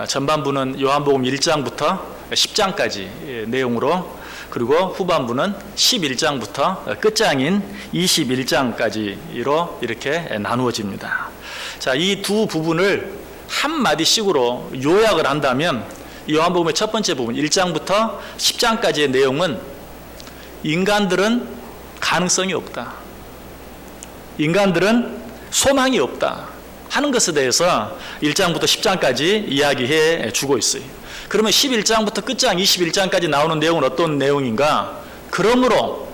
전반부는 요한복음 1장부터 10장까지 내용으로, 그리고 후반부는 11장부터 끝장인 21장까지로 이렇게 나누어집니다. 자, 이 두 부분을 한마디씩으로 요약을 한다면 요한복음의 첫 번째 부분 1장부터 10장까지의 내용은 인간들은 가능성이 없다, 인간들은 소망이 없다 하는 것에 대해서 1장부터 10장까지 이야기해 주고 있어요. 그러면 11장부터 끝장 21장까지 나오는 내용은 어떤 내용인가? 그러므로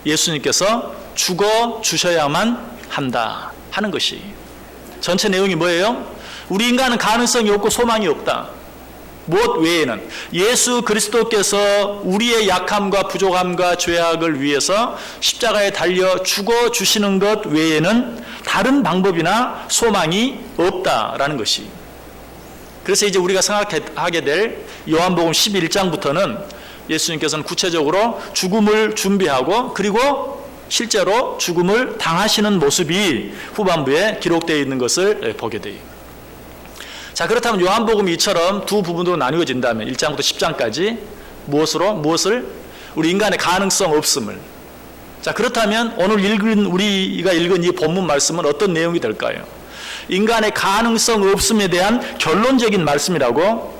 예수님께서 죽어 주셔야만 한다 하는 것이 전체 내용이 뭐예요? 우리 인간은 가능성이 없고 소망이 없다. 무엇 외에는 예수 그리스도께서 우리의 약함과 부족함과 죄악을 위해서 십자가에 달려 죽어 주시는 것 외에는 다른 방법이나 소망이 없다라는 것이. 그래서 이제 우리가 생각하게 될 요한복음 11장부터는 예수님께서는 구체적으로 죽음을 준비하고 그리고 실제로 죽음을 당하시는 모습이 후반부에 기록되어 있는 것을 보게 돼요. 자, 그렇다면 요한복음이 이처럼 두 부분으로 나뉘어진다면 1장부터 10장까지 무엇을? 우리 인간의 가능성 없음을. 자, 그렇다면 오늘 우리가 읽은 이 본문 말씀은 어떤 내용이 될까요? 인간의 가능성 없음에 대한 결론적인 말씀이라고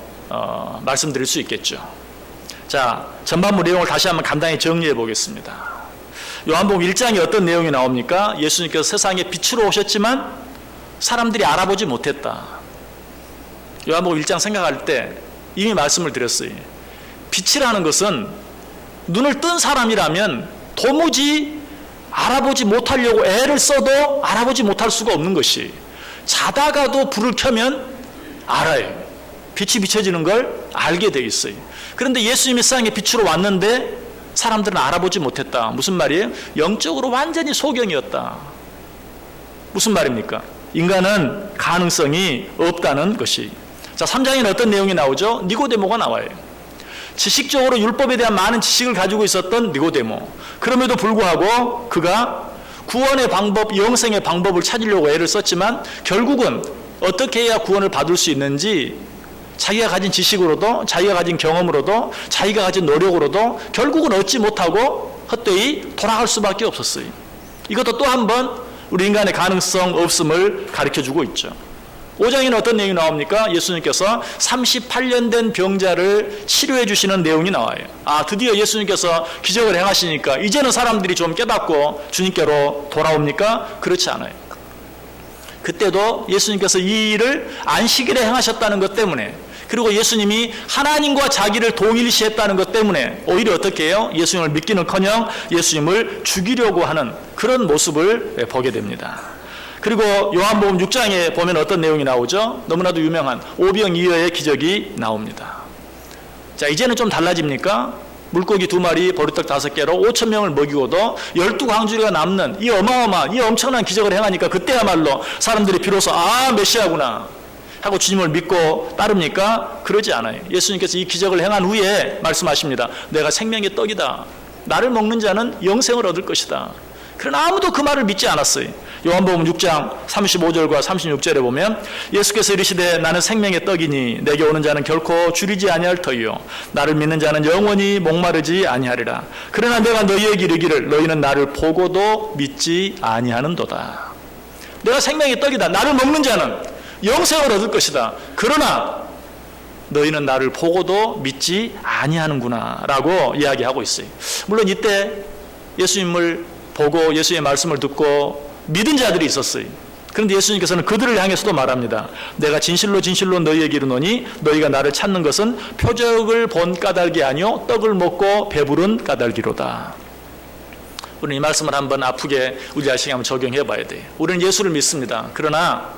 말씀드릴 수 있겠죠. 자, 전반부 내용을 다시 한번 간단히 정리해 보겠습니다. 요한복음 1장에 어떤 내용이 나옵니까? 예수님께서 세상에 빛으로 오셨지만 사람들이 알아보지 못했다. 요한복음 1장 생각할 때 이미 말씀을 드렸어요. 빛이라는 것은 눈을 뜬 사람이라면 도무지 알아보지 못하려고 애를 써도 알아보지 못할 수가 없는 것이, 자다가도 불을 켜면 알아요. 빛이 비춰지는 걸 알게 돼 있어요. 그런데 예수님이 세상에 빛으로 왔는데 사람들은 알아보지 못했다. 무슨 말이에요? 영적으로 완전히 소경이었다. 무슨 말입니까? 인간은 가능성이 없다는 것이. 자, 3장에는 어떤 내용이 나오죠? 니고데모가 나와요. 지식적으로 율법에 대한 많은 지식을 가지고 있었던 니고데모. 그럼에도 불구하고 그가 구원의 방법, 영생의 방법을 찾으려고 애를 썼지만 결국은 어떻게 해야 구원을 받을 수 있는지 자기가 가진 지식으로도, 자기가 가진 경험으로도, 자기가 가진 노력으로도 결국은 얻지 못하고 헛되이 돌아갈 수밖에 없었어요. 이것도 또 한 번 우리 인간의 가능성 없음을 가르쳐주고 있죠. 5장에는 어떤 내용이 나옵니까? 예수님께서 38년 된 병자를 치료해 주시는 내용이 나와요. 아, 드디어 예수님께서 기적을 행하시니까 이제는 사람들이 좀 깨닫고 주님께로 돌아옵니까? 그렇지 않아요. 그때도 예수님께서 이 일을 안식일에 행하셨다는 것 때문에, 그리고 예수님이 하나님과 자기를 동일시했다는 것 때문에 오히려 어떻게 해요? 예수님을 믿기는커녕 예수님을 죽이려고 하는 그런 모습을 보게 됩니다. 그리고 요한복음 6장에 보면 어떤 내용이 나오죠? 너무나도 유명한 오병이어의 기적이 나옵니다. 자, 이제는 좀 달라집니까? 물고기 2마리, 보리떡 5개로 5,000명을 먹이고도 12광주리가 남는 이 어마어마한, 이 엄청난 기적을 행하니까 그때야말로 사람들이 비로소 아, 메시아구나 하고 주님을 믿고 따릅니까? 그러지 않아요. 예수님께서 이 기적을 행한 후에 말씀하십니다. 내가 생명의 떡이다. 나를 먹는 자는 영생을 얻을 것이다. 그러나 아무도 그 말을 믿지 않았어요. 요한복음 6장 35절과 36절에 보면 예수께서 이르시되 나는 생명의 떡이니 내게 오는 자는 결코 줄이지 아니할 터이요 나를 믿는 자는 영원히 목마르지 아니하리라. 그러나 내가 너희에게 이르기를 너희는 나를 보고도 믿지 아니하는도다. 내가 생명의 떡이다. 나를 먹는 자는 영생을 얻을 것이다. 그러나 너희는 나를 보고도 믿지 아니하는구나 라고 이야기하고 있어요. 물론 이때 예수님을 보고 예수의 말씀을 듣고 믿은 자들이 있었어요. 그런데 예수님께서는 그들을 향해서도 말합니다. 내가 진실로 진실로 너희에게 이르노니 너희가 나를 찾는 것은 표적을 본 까닭이 아니요 떡을 먹고 배부른 까닭이로다. 우리는 이 말씀을 한번 아프게 우리 자신에게 한번 적용해 봐야 돼요. 우리는 예수를 믿습니다. 그러나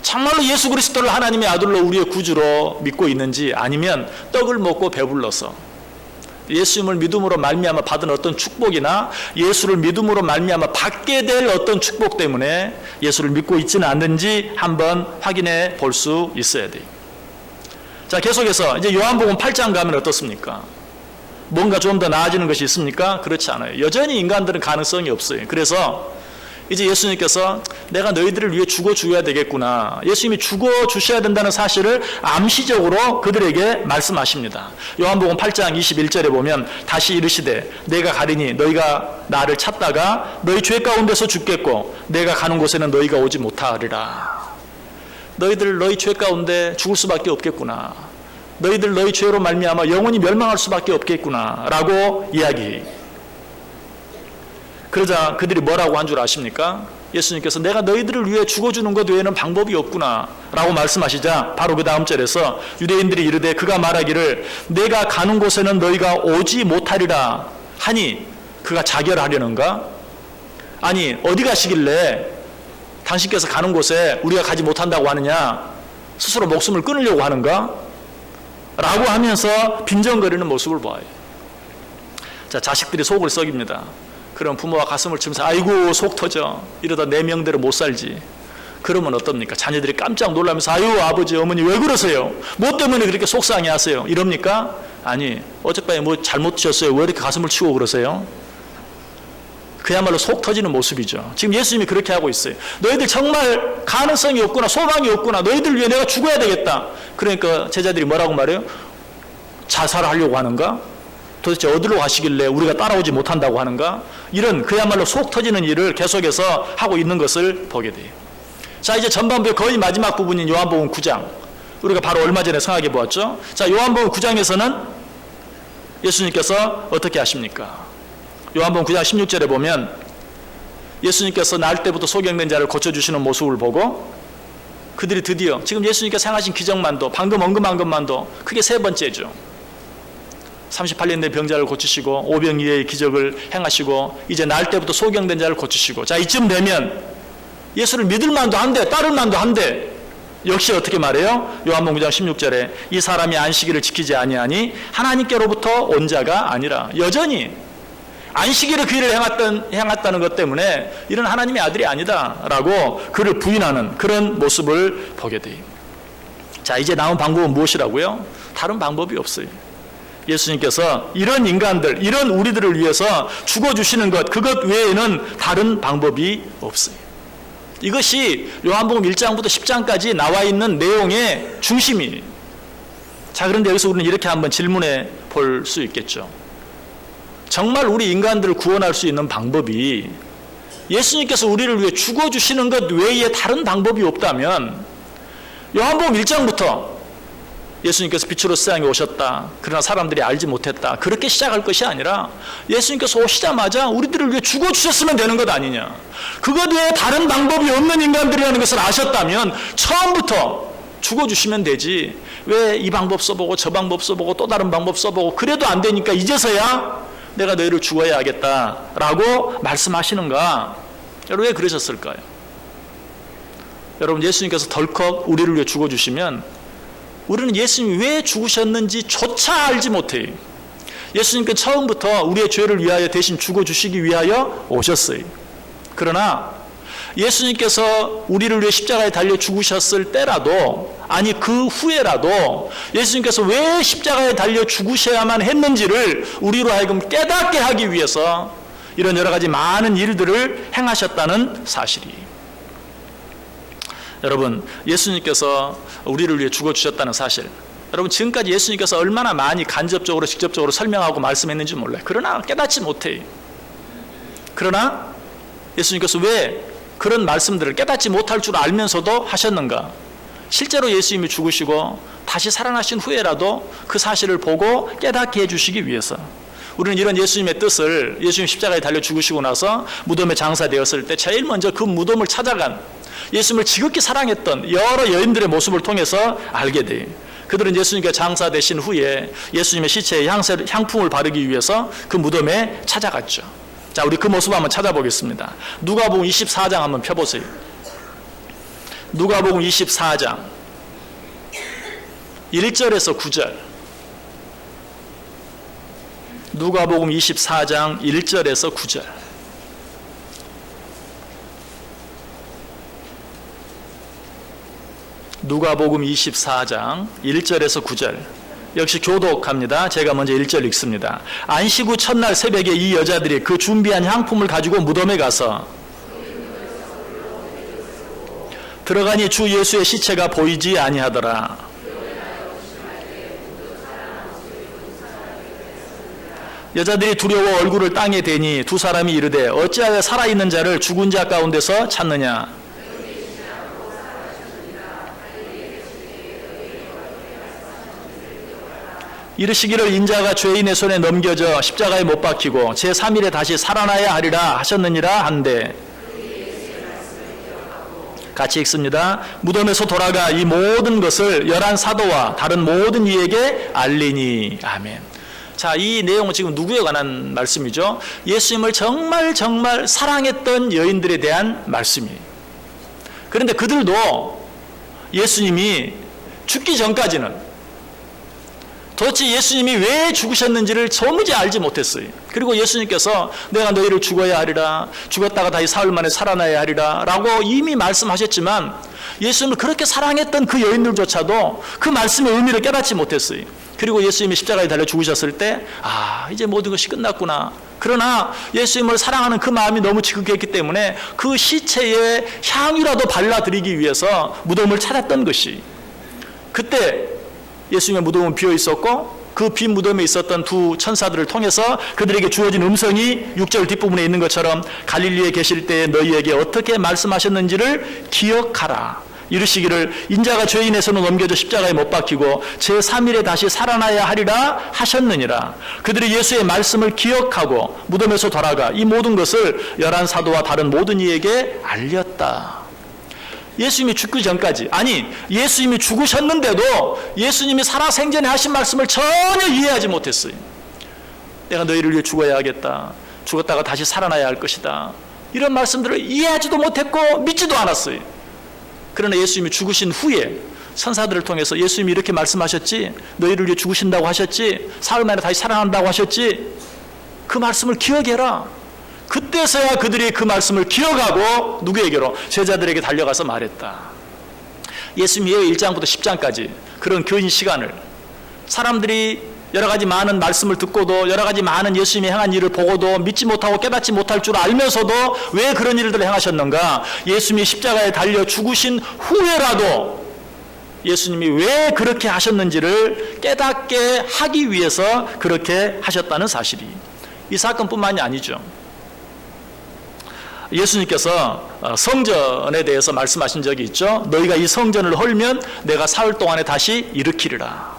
정말로 예수 그리스도를 하나님의 아들로 우리의 구주로 믿고 있는지, 아니면 떡을 먹고 배불러서 예수님을 믿음으로 말미암아 받은 어떤 축복이나 예수를 믿음으로 말미암아 받게 될 어떤 축복 때문에 예수를 믿고 있지는 않는지 한번 확인해 볼 수 있어야 돼요. 자, 계속해서 이제 요한복음 8장 가면 어떻습니까? 뭔가 좀 더 나아지는 것이 있습니까? 그렇지 않아요. 여전히 인간들은 가능성이 없어요. 그래서 이제 예수님께서 내가 너희들을 위해 죽어줘야 되겠구나. 예수님이 죽어주셔야 된다는 사실을 암시적으로 그들에게 말씀하십니다. 요한복음 8장 21절에 보면 다시 이르시되 내가 가리니 너희가 나를 찾다가 너희 죄 가운데서 죽겠고 내가 가는 곳에는 너희가 오지 못하리라. 너희들 너희 죄 가운데 죽을 수밖에 없겠구나. 너희들 너희 죄로 말미암아 영원히 멸망할 수밖에 없겠구나 라고 이야기해요. 그러자 그들이 뭐라고 한 줄 아십니까? 예수님께서 내가 너희들을 위해 죽어주는 것 외에는 방법이 없구나 라고 말씀하시자 바로 그 다음 절에서 유대인들이 이르되 그가 말하기를 내가 가는 곳에는 너희가 오지 못하리라 하니 그가 자결하려는가? 아니 어디 가시길래 당신께서 가는 곳에 우리가 가지 못한다고 하느냐? 스스로 목숨을 끊으려고 하는가? 라고 하면서 빈정거리는 모습을 봐요. 자, 자식들이 속을 썩입니다. 그럼 부모와 가슴을 치면서 아이고 속 터져. 이러다 내 명대로 못 살지. 그러면 어떻습니까? 자녀들이 깜짝 놀라면서 아유 아버지 어머니 왜 그러세요? 뭐 때문에 그렇게 속상해 하세요? 이럽니까? 아니 어젯밤에 뭐 잘못 드셨어요? 왜 이렇게 가슴을 치고 그러세요? 그야말로 속 터지는 모습이죠. 지금 예수님이 그렇게 하고 있어요. 너희들 정말 가능성이 없구나, 소망이 없구나, 너희들 위해 내가 죽어야 되겠다. 그러니까 제자들이 뭐라고 말해요? 자살하려고 하는가? 도대체 어디로 가시길래 우리가 따라오지 못한다고 하는가? 이런 그야말로 속 터지는 일을 계속해서 하고 있는 것을 보게 돼요. 자, 이제 전반부의 거의 마지막 부분인 요한복음 9장, 우리가 바로 얼마 전에 생각해 보았죠. 자, 요한복음 9장에서는 예수님께서 어떻게 하십니까? 요한복음 9장 16절에 보면 예수님께서 날 때부터 소경된 자를 고쳐주시는 모습을 보고 그들이 드디어 지금 예수님께서 행하신 기적만도 방금 언급한 것만도 크게 세 번째죠. 38년 된 병자를 고치시고 오병이의 기적을 행하시고 이제 날 때부터 소경된 자를 고치시고, 자 이쯤 되면 예수를 믿을 만도 한데 따를 만도 한데 역시 어떻게 말해요? 요한복음 9장 16절에 이 사람이 안식일을 지키지 아니하니 하나님께로부터 온 자가 아니라, 여전히 안식일에 그 일을 행했다는 것 때문에 이런 하나님의 아들이 아니다 라고 그를 부인하는 그런 모습을 보게 돼요. 자, 이제 나온 방법은 무엇이라고요? 다른 방법이 없어요. 예수님께서 이런 인간들, 이런 우리들을 위해서 죽어주시는 것, 그것 외에는 다른 방법이 없어요. 이것이 요한복음 1장부터 10장까지 나와 있는 내용의 중심이에요. 자, 그런데 여기서 우리는 이렇게 한번 질문해 볼 수 있겠죠. 정말 우리 인간들을 구원할 수 있는 방법이 예수님께서 우리를 위해 죽어주시는 것 외에 다른 방법이 없다면 요한복음 1장부터 예수님께서 빛으로 세상에 오셨다, 그러나 사람들이 알지 못했다, 그렇게 시작할 것이 아니라 예수님께서 오시자마자 우리들을 위해 죽어주셨으면 되는 것 아니냐, 그것 외에 다른 방법이 없는 인간들이라는 것을 아셨다면 처음부터 죽어주시면 되지 왜 이 방법 써보고 저 방법 써보고 또 다른 방법 써보고 그래도 안 되니까 이제서야 내가 너희를 죽어야 하겠다라고 말씀하시는가? 여러분 왜 그러셨을까요? 여러분 예수님께서 덜컥 우리를 위해 죽어주시면 우리는 예수님이 왜 죽으셨는지조차 알지 못해요. 예수님께 처음부터 우리의 죄를 위하여 대신 죽어주시기 위하여 오셨어요. 그러나 예수님께서 우리를 위해 십자가에 달려 죽으셨을 때라도, 아니 그 후에라도 예수님께서 왜 십자가에 달려 죽으셔야만 했는지를 우리로 하여금 깨닫게 하기 위해서 이런 여러 가지 많은 일들을 행하셨다는 사실이에요. 여러분 예수님께서 우리를 위해 죽어주셨다는 사실, 여러분 지금까지 예수님께서 얼마나 많이 간접적으로 직접적으로 설명하고 말씀했는지 몰라요. 그러나 깨닫지 못해요. 그러나 예수님께서 왜 그런 말씀들을 깨닫지 못할 줄 알면서도 하셨는가? 실제로 예수님이 죽으시고 다시 살아나신 후에라도 그 사실을 보고 깨닫게 해주시기 위해서 우리는 이런 예수님의 뜻을, 예수님 십자가에 달려 죽으시고 나서 무덤에 장사되었을 때 제일 먼저 그 무덤을 찾아간 예수님을 지극히 사랑했던 여러 여인들의 모습을 통해서 알게 돼요. 그들은 예수님께 장사되신 후에 예수님의 시체에 향품을 바르기 위해서 그 무덤에 찾아갔죠. 자, 우리 그 모습 한번 찾아보겠습니다. 누가복음 24장 한번 펴보세요. 누가복음 24장 1절에서 9절. 누가복음 24장 1절에서 9절. 누가복음 24장 1절에서 9절. 역시 교독합니다. 제가 먼저 1절 읽습니다. 안식 후 첫날 새벽에 이 여자들이 그 준비한 향품을 가지고 무덤에 가서 들어가니 주 예수의 시체가 보이지 아니하더라. 여자들이 두려워 얼굴을 땅에 대니 두 사람이 이르되 어찌하여 살아있는 자를 죽은 자 가운데서 찾느냐. 이르시기를 인자가 죄인의 손에 넘겨져 십자가에 못 박히고 제3일에 다시 살아나야 하리라 하셨느니라 한데, 같이 읽습니다. 무덤에서 돌아가 이 모든 것을 11 사도와 다른 모든 이에게 알리니. 아멘. 자, 이 내용은 지금 누구에 관한 말씀이죠? 예수님을 정말 사랑했던 여인들에 대한 말씀이에요. 그런데 그들도 예수님이 죽기 전까지는 도대체 예수님이 왜 죽으셨는지를 도무지 알지 못했어요. 그리고 예수님께서 내가 너희를 죽어야 하리라, 죽었다가 다시 사흘 만에 살아나야 하리라 라고 이미 말씀하셨지만, 예수님을 그렇게 사랑했던 그 여인들조차도 그 말씀의 의미를 깨닫지 못했어요. 그리고 예수님이 십자가에 달려 죽으셨을 때, 이제 모든 것이 끝났구나. 그러나 예수님을 사랑하는 그 마음이 너무 지극했기 때문에 그 시체에 향이라도 발라드리기 위해서 무덤을 찾았던 것이, 그때 예수님의 무덤은 비어 있었고 그 빈 무덤에 있었던 두 천사들을 통해서 그들에게 주어진 음성이 6절 뒷부분에 있는 것처럼 갈릴리에 계실 때에 너희에게 어떻게 말씀하셨는지를 기억하라. 이르시기를 인자가 죄인의 손으로 넘겨져 십자가에 못 박히고 제3일에 다시 살아나야 하리라 하셨느니라. 그들이 예수의 말씀을 기억하고 무덤에서 돌아가 이 모든 것을 11 사도와 다른 모든 이에게 알렸다. 예수님이 죽기 전까지, 아니 예수님이 죽으셨는데도 예수님이 살아생전에 하신 말씀을 전혀 이해하지 못했어요. 내가 너희를 위해 죽어야 하겠다, 죽었다가 다시 살아나야 할 것이다, 이런 말씀들을 이해하지도 못했고 믿지도 않았어요. 그러나 예수님이 죽으신 후에 천사들을 통해서 예수님이 이렇게 말씀하셨지, 너희를 위해 죽으신다고 하셨지, 사흘 만에 다시 살아난다고 하셨지, 그 말씀을 기억해라. 그때서야 그들이 그 말씀을 기억하고 누구에게로? 제자들에게 달려가서 말했다. 예수님이 1장부터 10장까지 그런 교인 시간을, 사람들이 여러 가지 많은 말씀을 듣고도 여러 가지 많은 예수님이 행한 일을 보고도 믿지 못하고 깨닫지 못할 줄 알면서도 왜 그런 일들을 행하셨는가? 예수님이 십자가에 달려 죽으신 후에라도 예수님이 왜 그렇게 하셨는지를 깨닫게 하기 위해서 그렇게 하셨다는 사실이 이 사건뿐만이 아니죠. 예수님께서 성전에 대해서 말씀하신 적이 있죠. 너희가 이 성전을 헐면 내가 사흘 동안에 다시 일으키리라.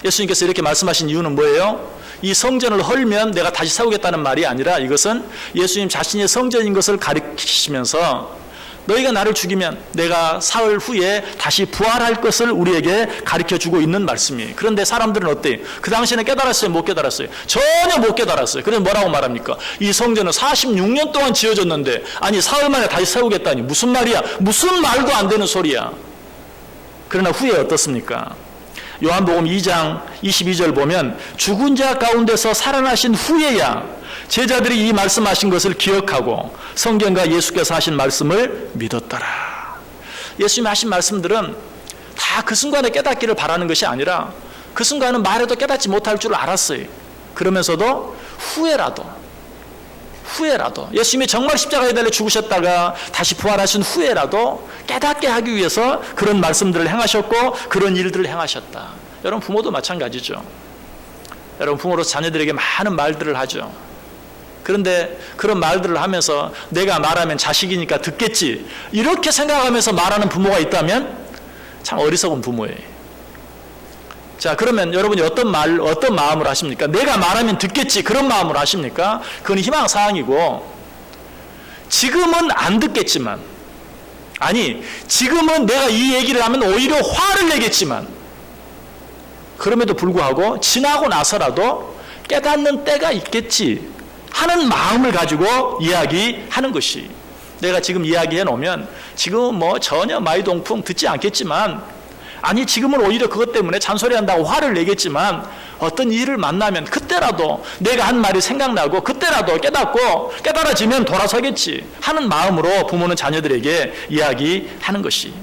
예수님께서 이렇게 말씀하신 이유는 뭐예요? 이 성전을 헐면 내가 다시 세우겠다는 말이 아니라, 이것은 예수님 자신의 성전인 것을 가리키시면서 너희가 나를 죽이면 내가 사흘 후에 다시 부활할 것을 우리에게 가르쳐주고 있는 말씀이에요. 그런데 사람들은 어때요? 그 당시에는 깨달았어요? 못 깨달았어요? 전혀 못 깨달았어요. 그래서 뭐라고 말합니까? 이 성전은 46년 동안 지어졌는데 아니 사흘 만에 다시 세우겠다니 무슨 말이야? 무슨 말도 안 되는 소리야. 그러나 후에 어떻습니까? 요한복음 2장 22절 보면 죽은 자 가운데서 살아나신 후에야 제자들이 이 말씀하신 것을 기억하고 성경과 예수께서 하신 말씀을 믿었더라. 예수님이 하신 말씀들은 다 그 순간에 깨닫기를 바라는 것이 아니라 그 순간은 말해도 깨닫지 못할 줄 알았어요. 그러면서도 후에라도 예수님이 정말 십자가에 달려 죽으셨다가 다시 부활하신 후에라도 깨닫게 하기 위해서 그런 말씀들을 행하셨고 그런 일들을 행하셨다. 여러분 부모도 마찬가지죠. 여러분 부모로서 자녀들에게 많은 말들을 하죠. 그런데 그런 말들을 하면서 내가 말하면 자식이니까 듣겠지 이렇게 생각하면서 말하는 부모가 있다면 참 어리석은 부모예요. 자, 그러면 여러분이 어떤 마음으로 하십니까? 내가 말하면 듣겠지 그런 마음으로 하십니까? 그건 희망사항이고, 지금은 안 듣겠지만, 아니 지금은 내가 이 얘기를 하면 오히려 화를 내겠지만, 그럼에도 불구하고 지나고 나서라도 깨닫는 때가 있겠지 하는 마음을 가지고 이야기하는 것이, 내가 지금 이야기해 놓으면 지금은 뭐 전혀 마이동풍 듣지 않겠지만, 아니 지금은 오히려 그것 때문에 잔소리한다고 화를 내겠지만 어떤 일을 만나면 그때라도 내가 한 말이 생각나고 그때라도 깨닫고 깨달아지면 돌아서겠지 하는 마음으로 부모는 자녀들에게 이야기하는 것이,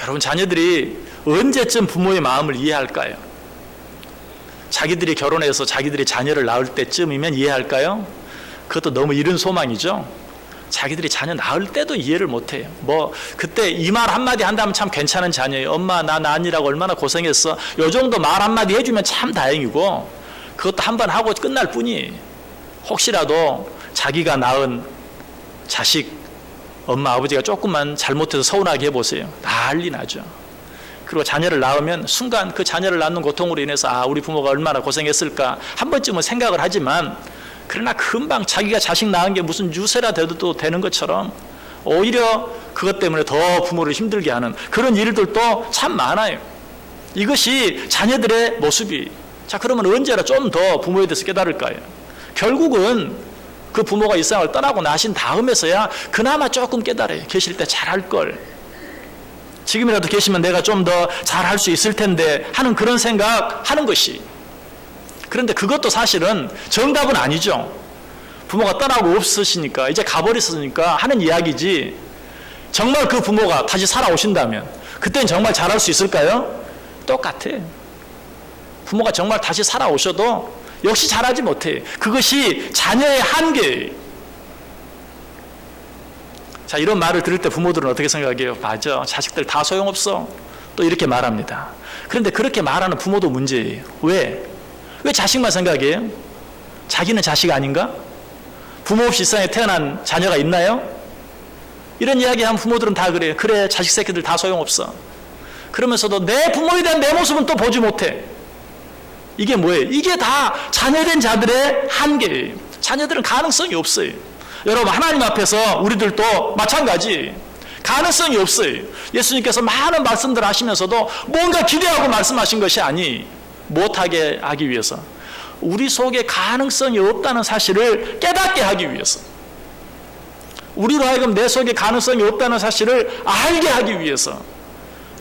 여러분 자녀들이 언제쯤 부모의 마음을 이해할까요? 자기들이 결혼해서 자기들이 자녀를 낳을 때쯤이면 이해할까요? 그것도 너무 이른 소망이죠. 자기들이 자녀 낳을 때도 이해를 못해요. 뭐 그때 이 말 한마디 한다면 참 괜찮은 자녀예요. 엄마 나 낳으라고 얼마나 고생했어. 요 정도 말 한마디 해주면 참 다행이고, 그것도 한 번 하고 끝날 뿐이에요. 혹시라도 자기가 낳은 자식 엄마 아버지가 조금만 잘못해서 서운하게 해보세요. 난리 나죠. 그리고 자녀를 낳으면 순간 그 자녀를 낳는 고통으로 인해서 아, 우리 부모가 얼마나 고생했을까 한 번쯤은 생각을 하지만, 그러나 금방 자기가 자식 낳은 게 무슨 유세라 돼도 또 되는 것처럼 오히려 그것 때문에 더 부모를 힘들게 하는 그런 일들도 참 많아요. 이것이 자녀들의 모습이. 자, 그러면 언제나 좀 더 부모에 대해서 깨달을까요? 결국은 그 부모가 이 세상을 떠나고 나신 다음에서야 그나마 조금 깨달아요. 계실 때 잘할 걸. 지금이라도 계시면 내가 좀 더 잘할 수 있을 텐데 하는 그런 생각하는 것이. 그런데 그것도 사실은 정답은 아니죠. 부모가 떠나고 없으시니까 이제 가버렸으니까 하는 이야기지, 정말 그 부모가 다시 살아오신다면 그때는 정말 잘할 수 있을까요? 똑같아요. 부모가 정말 다시 살아오셔도 역시 잘하지 못해. 그것이 자녀의 한계예요. 자, 이런 말을 들을 때 부모들은 어떻게 생각해요? 맞아, 자식들 다 소용없어. 또 이렇게 말합니다. 그런데 그렇게 말하는 부모도 문제예요. 왜 자식만 생각해요? 자기는 자식 아닌가? 부모 없이 세상에 태어난 자녀가 있나요? 이런 이야기하면 부모들은 다 그래요. 그래, 자식 새끼들 다 소용없어. 그러면서도 내 부모에 대한 내 모습은 또 보지 못해. 이게 뭐예요? 이게 다 자녀된 자들의 한계예요. 자녀들은 가능성이 없어요. 여러분, 하나님 앞에서 우리들도 마찬가지. 가능성이 없어요. 예수님께서 많은 말씀들 하시면서도 뭔가 기대하고 말씀하신 것이 아니, 못하게 하기 위해서, 우리 속에 가능성이 없다는 사실을 깨닫게 하기 위해서, 우리로 하여금 내 속에 가능성이 없다는 사실을 알게 하기 위해서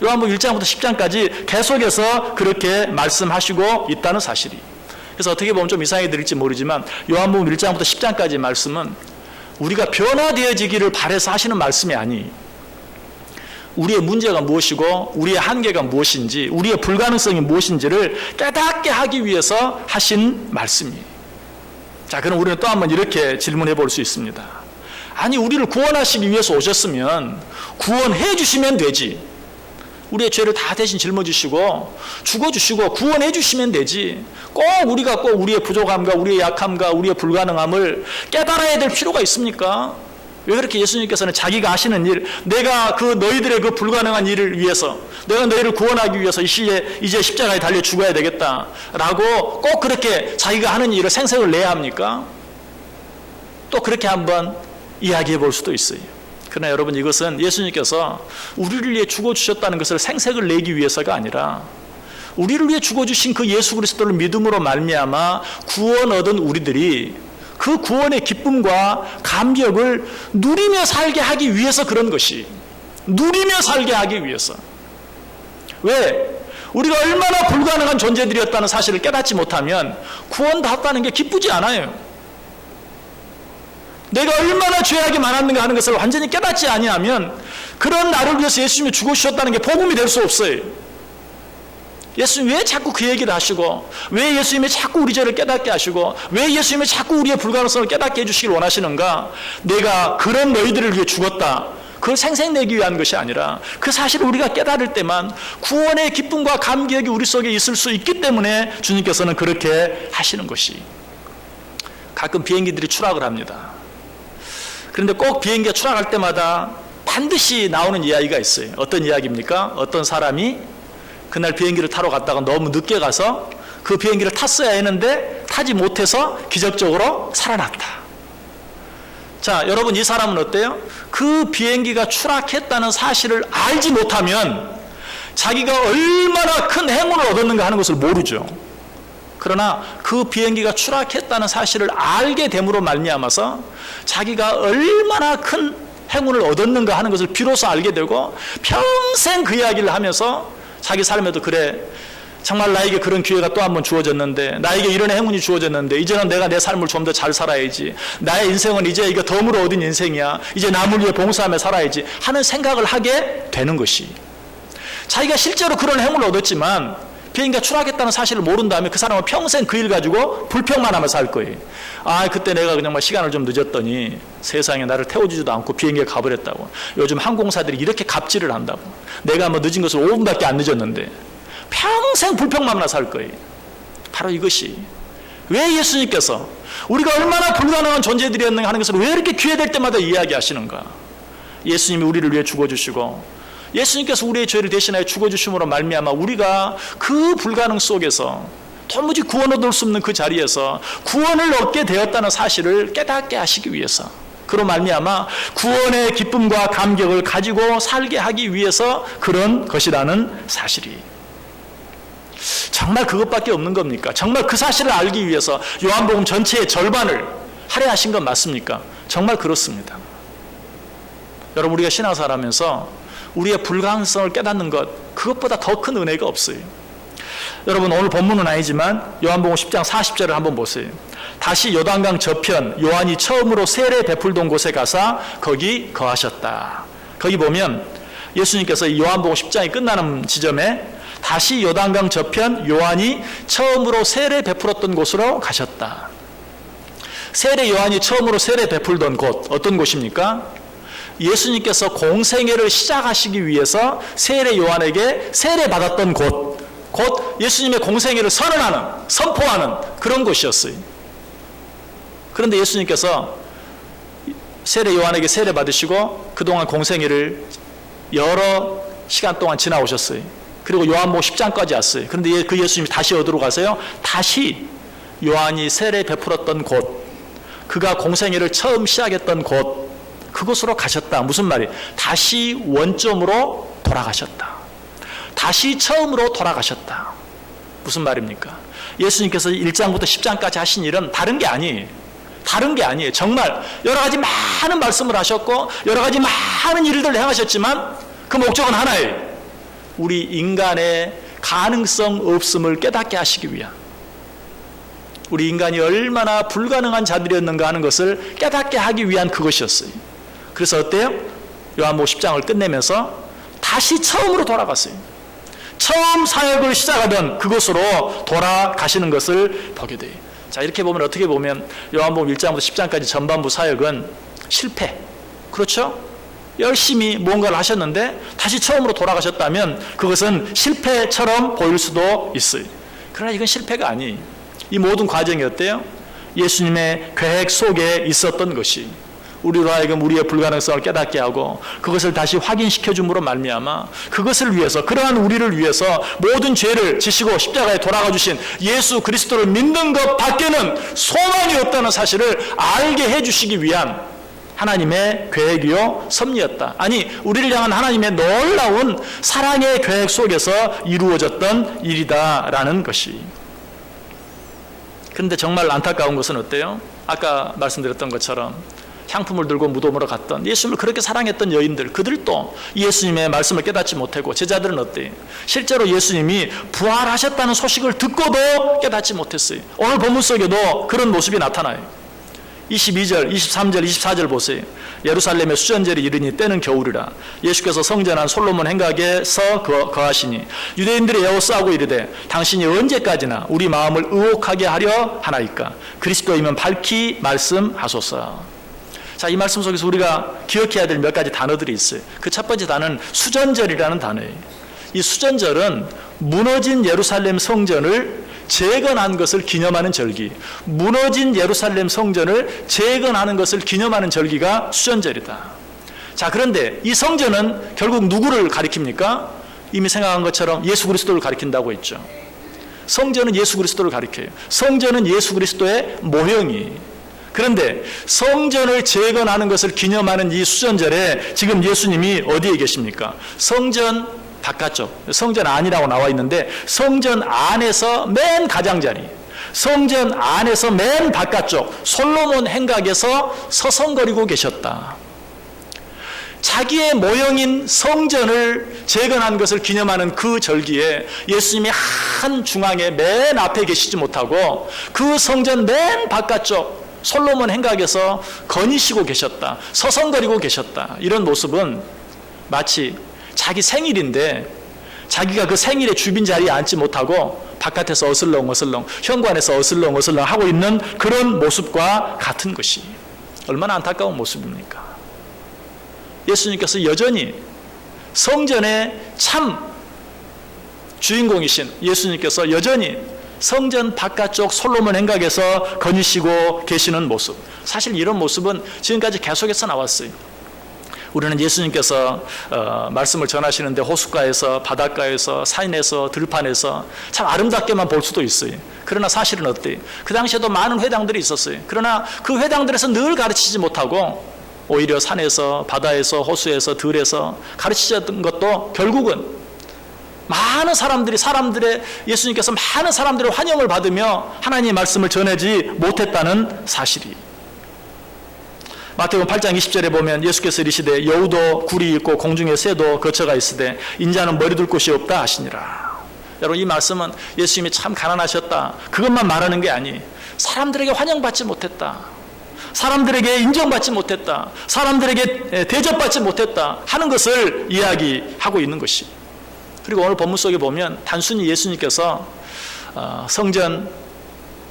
요한복음 1장부터 10장까지 계속해서 그렇게 말씀하시고 있다는 사실이. 그래서 어떻게 보면 좀 이상하게 들릴지 모르지만 요한복음 1장부터 10장까지 말씀은 우리가 변화되어지기를 바라서 하시는 말씀이 아니, 우리의 문제가 무엇이고 우리의 한계가 무엇인지 우리의 불가능성이 무엇인지를 깨닫게 하기 위해서 하신 말씀이에요. 자, 그럼 우리는 또 한번 이렇게 질문해 볼 수 있습니다. 아니, 우리를 구원하시기 위해서 오셨으면 구원해 주시면 되지. 우리의 죄를 다 대신 짊어지시고 죽어주시고 구원해 주시면 되지. 꼭 우리가 꼭 우리의 부족함과 우리의 약함과 우리의 불가능함을 깨달아야 될 필요가 있습니까? 왜 그렇게 예수님께서는 자기가 하시는 일, 내가 그 너희들의 그 불가능한 일을 위해서, 내가 너희를 구원하기 위해서 이 시에 이제 십자가에 달려 죽어야 되겠다라고 꼭 그렇게 자기가 하는 일을 생색을 내야 합니까? 또 그렇게 한번 이야기해 볼 수도 있어요. 그러나 여러분, 이것은 예수님께서 우리를 위해 죽어주셨다는 것을 생색을 내기 위해서가 아니라 우리를 위해 죽어주신 그 예수 그리스도를 믿음으로 말미암아 구원 얻은 우리들이 그 구원의 기쁨과 감격을 누리며 살게 하기 위해서 그런 것이, 누리며 살게 하기 위해서. 왜? 우리가 얼마나 불가능한 존재들이었다는 사실을 깨닫지 못하면 구원받았다는 게 기쁘지 않아요. 내가 얼마나 죄악이 많았는가 하는 것을 완전히 깨닫지 아니하면 그런 나를 위해서 예수님이 죽으셨다는 게 복음이 될 수 없어요. 예수님 왜 자꾸 그 얘기를 하시고, 왜 예수님이 자꾸 우리 죄를 깨닫게 하시고, 왜 예수님이 자꾸 우리의 불가능성을 깨닫게 해주시길 원하시는가? 내가 그런 너희들을 위해 죽었다, 그걸 생색내기 위한 것이 아니라 그 사실을 우리가 깨달을 때만 구원의 기쁨과 감격이 우리 속에 있을 수 있기 때문에 주님께서는 그렇게 하시는 것이. 가끔 비행기들이 추락을 합니다. 그런데 꼭 비행기가 추락할 때마다 반드시 나오는 이야기가 있어요. 어떤 이야기입니까? 어떤 사람이 그날 비행기를 타러 갔다가 너무 늦게 가서 그 비행기를 탔어야 했는데 타지 못해서 기적적으로 살아났다. 자, 여러분, 이 사람은 어때요? 그 비행기가 추락했다는 사실을 알지 못하면 자기가 얼마나 큰 행운을 얻었는가 하는 것을 모르죠. 그러나 그 비행기가 추락했다는 사실을 알게 됨으로 말미암아서 자기가 얼마나 큰 행운을 얻었는가 하는 것을 비로소 알게 되고 평생 그 이야기를 하면서 자기 삶에도, 그래, 정말 나에게 그런 기회가 또 한 번 주어졌는데, 나에게 이런 행운이 주어졌는데 이제는 내가 내 삶을 좀 더 잘 살아야지, 나의 인생은 이제 이거 덤으로 얻은 인생이야, 이제 남을 위해 봉사하며 살아야지 하는 생각을 하게 되는 것이, 자기가 실제로 그런 행운을 얻었지만 비행기가 추락했다는 사실을 모른 다음에 그 사람은 평생 그 일 가지고 불평만 하며 살 거예요. 아, 그때 내가 그냥 막 시간을 좀 늦었더니 세상에 나를 태워주지도 않고 비행기가 가버렸다고. 요즘 항공사들이 이렇게 갑질을 한다고. 내가 뭐 늦은 것을 5분밖에 안 늦었는데 평생 불평만 하며 살 거예요. 바로 이것이 왜 예수님께서 우리가 얼마나 불가능한 존재들이었는가 하는 것을 왜 이렇게 기회 될 때마다 이야기하시는가. 예수님이 우리를 위해 죽어주시고 예수님께서 우리의 죄를 대신하여 죽어주심으로 말미암아 우리가 그 불가능 속에서 도무지 구원을 얻을 수 없는 그 자리에서 구원을 얻게 되었다는 사실을 깨닫게 하시기 위해서, 그로 말미암아 구원의 기쁨과 감격을 가지고 살게 하기 위해서 그런 것이라는 사실이 정말 그것밖에 없는 겁니까? 정말 그 사실을 알기 위해서 요한복음 전체의 절반을 할애하신 건 맞습니까? 정말 그렇습니다. 여러분, 우리가 신앙생활하면서 우리의 불가능성을 깨닫는 것, 그것보다 더 큰 은혜가 없어요. 여러분, 오늘 본문은 아니지만 요한복음 10장 40절을 한번 보세요. 다시 요단강 저편 요한이 처음으로 세례 베풀던 곳에 가사 거기 거하셨다. 거기 보면 예수님께서 이 요한복음 10장이 끝나는 지점에 다시 요단강 저편 요한이 처음으로 세례 베풀었던 곳으로 가셨다. 세례 요한이 처음으로 세례 베풀던 곳, 어떤 곳입니까? 예수님께서 공생애를 시작하시기 위해서 세례 요한에게 세례받았던 곳, 곧 예수님의 공생애를 선언하는, 선포하는 그런 곳이었어요. 그런데 예수님께서 세례 요한에게 세례받으시고 그동안 공생애를 여러 시간 동안 지나오셨어요. 그리고 요한복음 10장까지 왔어요. 그런데 그 예수님이 다시 어디로 가세요? 다시 요한이 세례 베풀었던 곳, 그가 공생애를 처음 시작했던 곳, 그곳으로 가셨다. 무슨 말이에요? 다시 원점으로 돌아가셨다. 다시 처음으로 돌아가셨다. 무슨 말입니까? 예수님께서 1장부터 10장까지 하신 일은 다른 게 아니에요. 다른 게 아니에요. 정말 여러 가지 많은 말씀을 하셨고 여러 가지 많은 일들을 행하셨지만 그 목적은 하나예요. 우리 인간의 가능성 없음을 깨닫게 하시기 위한, 우리 인간이 얼마나 불가능한 자들이었는가 하는 것을 깨닫게 하기 위한 그것이었어요. 그래서 어때요? 요한복음 10장을 끝내면서 다시 처음으로 돌아갔어요. 처음 사역을 시작하던 그곳으로 돌아가시는 것을 보게 돼요. 자, 이렇게 보면 어떻게 보면 요한복음 1장부터 10장까지 전반부 사역은 실패. 그렇죠? 열심히 무언가를 하셨는데 다시 처음으로 돌아가셨다면 그것은 실패처럼 보일 수도 있어요. 그러나 이건 실패가 아니에요. 이 모든 과정이 어때요? 예수님의 계획 속에 있었던 것이 우리로 하여금 우리의 불가능성을 깨닫게 하고 그것을 다시 확인시켜 줌으로 말미암아 그것을 위해서, 그러한 우리를 위해서 모든 죄를 지시고 십자가에 돌아가 주신 예수 그리스도를 믿는 것 밖에는 소망이 없다는 사실을 알게 해주시기 위한 하나님의 계획이요 섭리였다. 아니, 우리를 향한 하나님의 놀라운 사랑의 계획 속에서 이루어졌던 일이다라는 것이. 그런데 정말 안타까운 것은 어때요? 아까 말씀드렸던 것처럼 향품을 들고 무덤으로 갔던, 예수님을 그렇게 사랑했던 여인들, 그들도 예수님의 말씀을 깨닫지 못하고, 제자들은 어때요? 실제로 예수님이 부활하셨다는 소식을 듣고도 깨닫지 못했어요. 오늘 본문 속에도 그런 모습이 나타나요. 22절, 23절, 24절 보세요. 예루살렘의 수전절이 이르니 때는 겨울이라 예수께서 성전한 솔로몬 행각에서 거하시니 유대인들이 에워싸고 이르되 당신이 언제까지나 우리 마음을 의혹하게 하려 하나이까? 그리스도이면 밝히 말씀하소서. 자, 이 말씀 속에서 우리가 기억해야 될 몇 가지 단어들이 있어요. 그 첫 번째 단어는 수전절이라는 단어예요. 이 수전절은 무너진 예루살렘 성전을 재건한 것을 기념하는 절기, 무너진 예루살렘 성전을 재건하는 것을 기념하는 절기가 수전절이다. 자, 그런데 이 성전은 결국 누구를 가리킵니까? 이미 생각한 것처럼 예수 그리스도를 가리킨다고 했죠. 성전은 예수 그리스도를 가리켜요. 성전은 예수 그리스도의 모형이. 그런데 성전을 재건하는 것을 기념하는 이 수전절에 지금 예수님이 어디에 계십니까? 성전 바깥쪽, 성전 안이라고 나와 있는데 성전 안에서 맨 가장자리, 성전 안에서 맨 바깥쪽 솔로몬 행각에서 서성거리고 계셨다. 자기의 모형인 성전을 재건한 것을 기념하는 그 절기에 예수님이 한 중앙에 맨 앞에 계시지 못하고 그 성전 맨 바깥쪽 솔로몬 행각에서 거니시고 계셨다. 서성거리고 계셨다. 이런 모습은 마치 자기 생일인데 자기가 그 생일의 주빈 자리에 앉지 못하고 바깥에서 어슬렁어슬렁, 현관에서 어슬렁어슬렁 하고 있는 그런 모습과 같은 것이 얼마나 안타까운 모습입니까? 예수님께서 여전히 성전의 참 주인공이신 예수님께서 여전히 성전 바깥쪽 솔로몬 행각에서 거니시고 계시는 모습, 사실 이런 모습은 지금까지 계속해서 나왔어요. 우리는 예수님께서 말씀을 전하시는데 호숫가에서, 바닷가에서, 산에서, 들판에서 참 아름답게만 볼 수도 있어요. 그러나 사실은 어때요? 그 당시에도 많은 회당들이 있었어요. 그러나 그 회당들에서 늘 가르치지 못하고 오히려 산에서, 바다에서, 호수에서, 들에서 가르치셨던 것도 결국은 많은 사람들의 예수님께서 많은 사람들의 환영을 받으며 하나님의 말씀을 전하지 못했다는 사실이. 마태복음 8장 20절에 보면 예수께서 이르시되 여우도 굴이 있고 공중에 새도 거처가 있으되 인자는 머리 둘 곳이 없다 하시니라. 여러분, 이 말씀은 예수님이 참 가난하셨다 그것만 말하는 게 아니, 사람들에게 환영받지 못했다, 사람들에게 인정받지 못했다, 사람들에게 대접받지 못했다 하는 것을 이야기하고 있는 것이. 그리고 오늘 본문 속에 보면 단순히 예수님께서 성전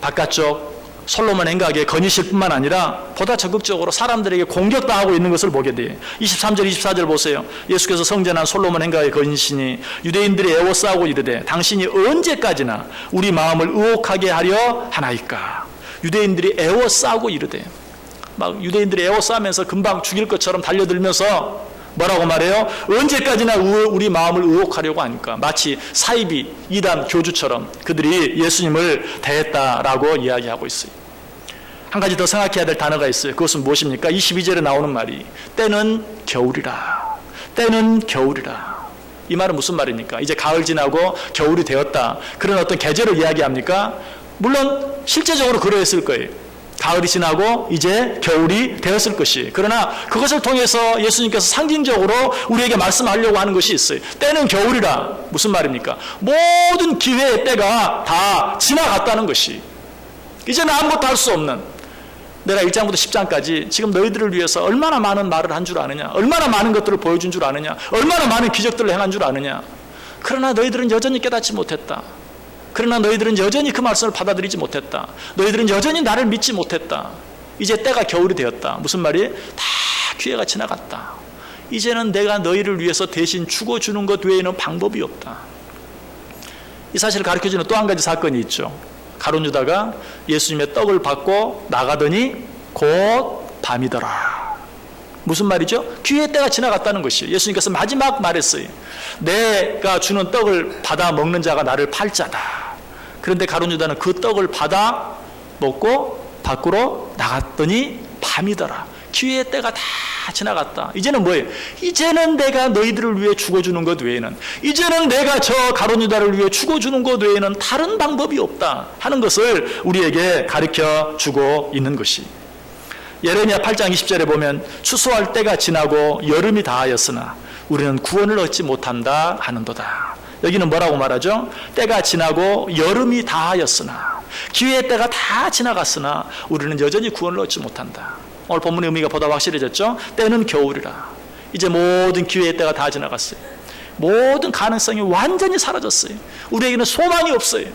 바깥쪽 솔로몬 행각에 거니실 뿐만 아니라 보다 적극적으로 사람들에게 공격도 하고 있는 것을 보게 돼요. 23절 24절 보세요. 예수께서 성전 안 솔로몬 행각에 거니시니 유대인들이 애워싸고 이르되 당신이 언제까지나 우리 마음을 의혹하게 하려 하나이까. 유대인들이 애워싸고 이르되, 막 유대인들이 애워싸면서 금방 죽일 것처럼 달려들면서 뭐라고 말해요? 언제까지나 우리 마음을 의혹하려고 하니까 마치 사이비 이단 교주처럼 그들이 예수님을 대했다라고 이야기하고 있어요. 한 가지 더 생각해야 될 단어가 있어요. 그것은 무엇입니까? 22절에 나오는 말이 때는 겨울이라. 때는 겨울이라. 이 말은 무슨 말입니까? 이제 가을 지나고 겨울이 되었다, 그런 어떤 계절을 이야기합니까? 물론 실제적으로 그러했을 거예요. 가을이 지나고 이제 겨울이 되었을 것이. 그러나 그것을 통해서 예수님께서 상징적으로 우리에게 말씀하려고 하는 것이 있어요. 때는 겨울이라. 무슨 말입니까? 모든 기회의 때가 다 지나갔다는 것이. 이제는 아무것도 할 수 없는, 내가 1장부터 10장까지 지금 너희들을 위해서 얼마나 많은 말을 한 줄 아느냐, 얼마나 많은 것들을 보여준 줄 아느냐, 얼마나 많은 기적들을 행한 줄 아느냐. 그러나 너희들은 여전히 깨닫지 못했다. 그러나 너희들은 여전히 그 말씀을 받아들이지 못했다. 너희들은 여전히 나를 믿지 못했다. 이제 때가 겨울이 되었다. 무슨 말이에요? 다 기회가 지나갔다. 이제는 내가 너희를 위해서 대신 죽어주는 것 외에는 방법이 없다. 이 사실을 가르쳐주는 또 한 가지 사건이 있죠. 가룟 유다가 예수님의 떡을 받고 나가더니 곧 밤이더라. 무슨 말이죠? 기회의 때가 지나갔다는 것이에요. 예수님께서 마지막 말했어요. 내가 주는 떡을 받아 먹는 자가 나를 팔 자다. 그런데 가룟 유다는 그 떡을 받아 먹고 밖으로 나갔더니 밤이더라. 기회의 때가 다 지나갔다. 이제는 뭐예요? 이제는 내가 너희들을 위해 죽어주는 것 외에는, 이제는 내가 저 가룟 유다를 위해 죽어주는 것 외에는 다른 방법이 없다 하는 것을 우리에게 가르쳐 주고 있는 것이. 예레미야 8장 20절에 보면 추수할 때가 지나고 여름이 다하였으나 우리는 구원을 얻지 못한다 하는도다. 여기는 뭐라고 말하죠? 때가 지나고 여름이 다하였으나, 기회의 때가 다 지나갔으나 우리는 여전히 구원을 얻지 못한다. 오늘 본문의 의미가 보다 확실해졌죠? 때는 겨울이라. 이제 모든 기회의 때가 다 지나갔어요. 모든 가능성이 완전히 사라졌어요. 우리에게는 소망이 없어요.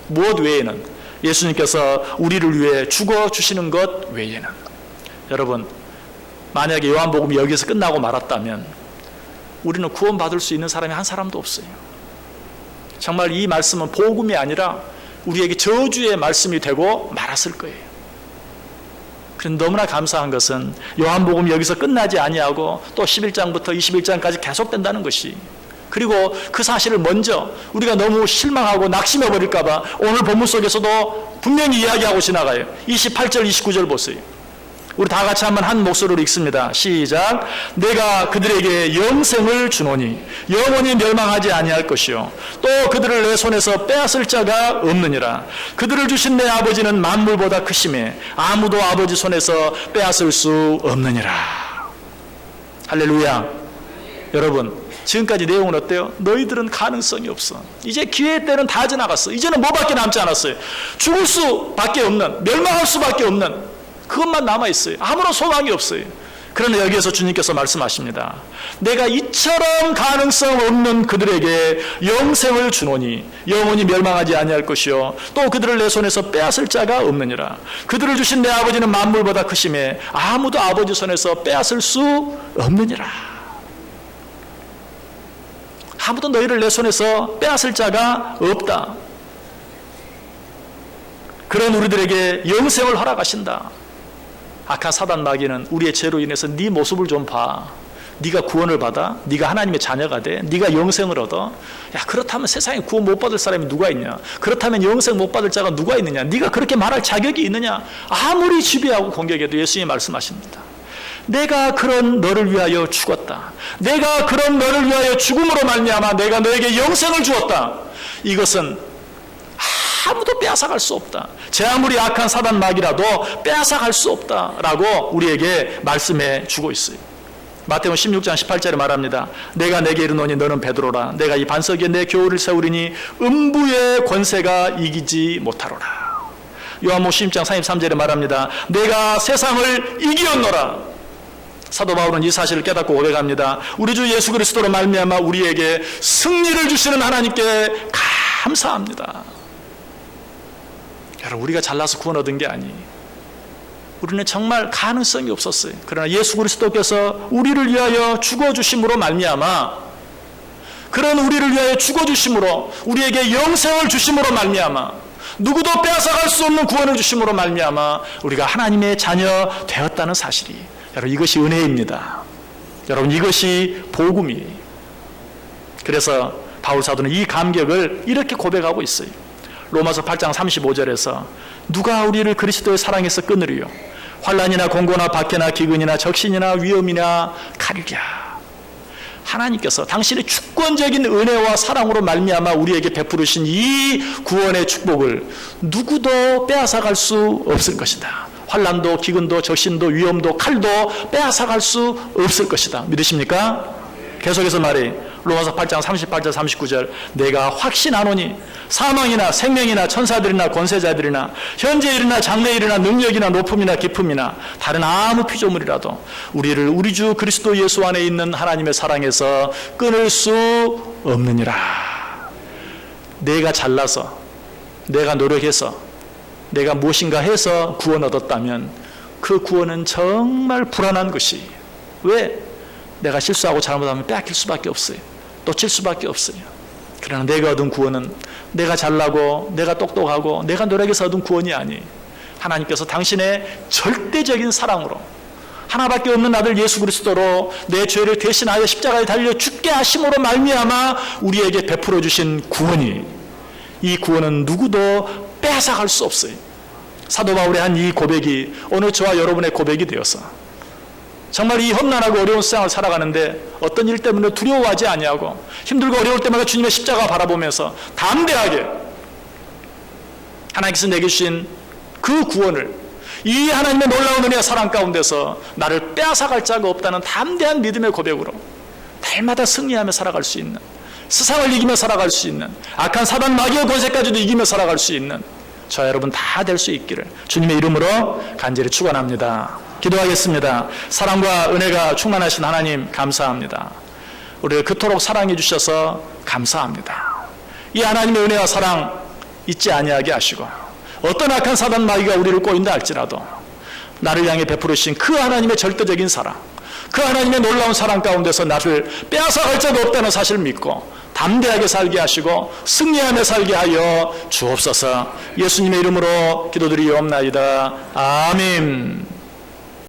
무엇 외에는? 예수님께서 우리를 위해 죽어주시는 것 외에는. 여러분, 만약에 요한복음이 여기서 끝나고 말았다면 우리는 구원받을 수 있는 사람이 한 사람도 없어요. 정말 이 말씀은 복음이 아니라 우리에게 저주의 말씀이 되고 말았을 거예요. 그런데 너무나 감사한 것은 요한복음이 여기서 끝나지 아니하고 또 11장부터 21장까지 계속된다는 것이. 그리고 그 사실을 먼저 우리가 너무 실망하고 낙심해 버릴까 봐 오늘 본문 속에서도 분명히 이야기하고 지나가요. 28절 29절 보세요. 우리 다 같이 한번 한 목소리로 읽습니다. 시작. 내가 그들에게 영생을 주노니 영원히 멸망하지 아니할 것이요 또 그들을 내 손에서 빼앗을 자가 없느니라. 그들을 주신 내 아버지는 만물보다 크심에 아무도 아버지 손에서 빼앗을 수 없느니라. 할렐루야. 여러분, 지금까지 내용은 어때요? 너희들은 가능성이 없어. 이제 기회의 때는 다 지나갔어. 이제는 뭐밖에 남지 않았어요? 죽을 수밖에 없는, 멸망할 수밖에 없는 그것만 남아있어요. 아무런 소망이 없어요. 그러나 여기에서 주님께서 말씀하십니다. 내가 이처럼 가능성 없는 그들에게 영생을 주노니 영원히 멸망하지 아니할 것이요 또 그들을 내 손에서 빼앗을 자가 없느니라. 그들을 주신 내 아버지는 만물보다 크심에 아무도 아버지 손에서 빼앗을 수 없느니라. 아무도 너희를 내 손에서 빼앗을 자가 없다. 그런 우리들에게 영생을 허락하신다. 악한 사단 마귀는 우리의 죄로 인해서 네 모습을 좀 봐. 네가 구원을 받아? 네가 하나님의 자녀가 돼? 네가 영생을 얻어? 야, 그렇다면 세상에 구원 못 받을 사람이 누가 있냐? 그렇다면 영생 못 받을 자가 누가 있느냐? 네가 그렇게 말할 자격이 있느냐? 아무리 지배하고 공격해도 예수님이 말씀하십니다. 내가 그런 너를 위하여 죽었다. 내가 그런 너를 위하여 죽음으로 말미암아 내가 너에게 영생을 주었다. 이것은 아무도 빼앗아갈 수 없다. 제 아무리 악한 사단 마귀라도 빼앗아갈 수 없다라고 우리에게 말씀해 주고 있어요. 마태복음 16장 18절에 말합니다. 내가 내게 이르노니 너는 베드로라. 내가 이 반석 위에 내 교회를 세우리니 음부의 권세가 이기지 못하리라. 요한복음 16장 33절에 말합니다. 내가 세상을 이기었노라. 사도 바울은 이 사실을 깨닫고 고백합니다. 우리 주 예수 그리스도로 말미암아 우리에게 승리를 주시는 하나님께 감사합니다. 여러분, 우리가 잘나서 구원 얻은 게 아니에요. 우리는 정말 가능성이 없었어요. 그러나 예수 그리스도께서 우리를 위하여 죽어주심으로 말미암아, 그런 우리를 위하여 죽어주심으로 우리에게 영생을 주심으로 말미암아, 누구도 빼앗아갈 수 없는 구원을 주심으로 말미암아 우리가 하나님의 자녀 되었다는 사실이, 여러분, 이것이 은혜입니다. 여러분, 이것이 복음이에요. 그래서 바울 사도는 이 감격을 이렇게 고백하고 있어요. 로마서 8장 35절에서 누가 우리를 그리스도의 사랑에서 끊으리요? 환난이나 공고나 박해나 기근이나 적신이나 위험이나 칼이랴. 하나님께서 당신의 주권적인 은혜와 사랑으로 말미암아 우리에게 베푸르신 이 구원의 축복을 누구도 빼앗아갈 수 없을 것이다. 환난도 기근도 적신도 위험도 칼도 빼앗아갈 수 없을 것이다. 믿으십니까? 계속해서 말해. 로마서 8장 38절 39절 내가 확신하노니 사망이나 생명이나 천사들이나 권세자들이나 현재 일이나 장래 일이나 능력이나 높음이나 깊음이나 다른 아무 피조물이라도 우리를 우리 주 그리스도 예수 안에 있는 하나님의 사랑에서 끊을 수 없느니라. 내가 잘나서, 내가 노력해서, 내가 무엇인가 해서 구원 얻었다면 그 구원은 정말 불안한 것이, 왜? 내가 실수하고 잘못하면 빼앗길 수밖에 없어요. 놓칠 수밖에 없어요. 그러나 내가 얻은 구원은 내가 잘나고 내가 똑똑하고 내가 노력해서 얻은 구원이 아니에요. 하나님께서 당신의 절대적인 사랑으로 하나밖에 없는 아들 예수 그리스도로 내 죄를 대신하여 십자가에 달려 죽게 하심으로 말미암아 우리에게 베풀어 주신 구원이, 이 구원은 누구도 빼앗아갈 수 없어요. 사도 바울의 한 이 고백이 오늘 저와 여러분의 고백이 되어서 정말 이 험난하고 어려운 세상을 살아가는데 어떤 일 때문에 두려워하지 아니하고 힘들고 어려울 때마다 주님의 십자가 바라보면서 담대하게 하나님께서 내게 주신 그 구원을, 이 하나님의 놀라운 은혜와 사랑 가운데서 나를 빼앗아갈 자가 없다는 담대한 믿음의 고백으로 날마다 승리하며 살아갈 수 있는, 세상을 이기며 살아갈 수 있는, 악한 사단 마귀의 권세까지도 이기며 살아갈 수 있는 저 여러분 다 될 수 있기를 주님의 이름으로 간절히 축원합니다. 기도하겠습니다. 사랑과 은혜가 충만하신 하나님 감사합니다. 우리를 그토록 사랑해 주셔서 감사합니다. 이 하나님의 은혜와 사랑 잊지 아니하게 하시고 어떤 악한 사단 마귀가 우리를 꼬인다 할지라도 나를 향해 베푸르신 그 하나님의 절대적인 사랑, 그 하나님의 놀라운 사랑 가운데서 나를 빼앗아갈 자가 없다는 사실을 믿고 담대하게 살게 하시고 승리하며 살게 하여 주옵소서. 예수님의 이름으로 기도드리옵나이다. 아멘.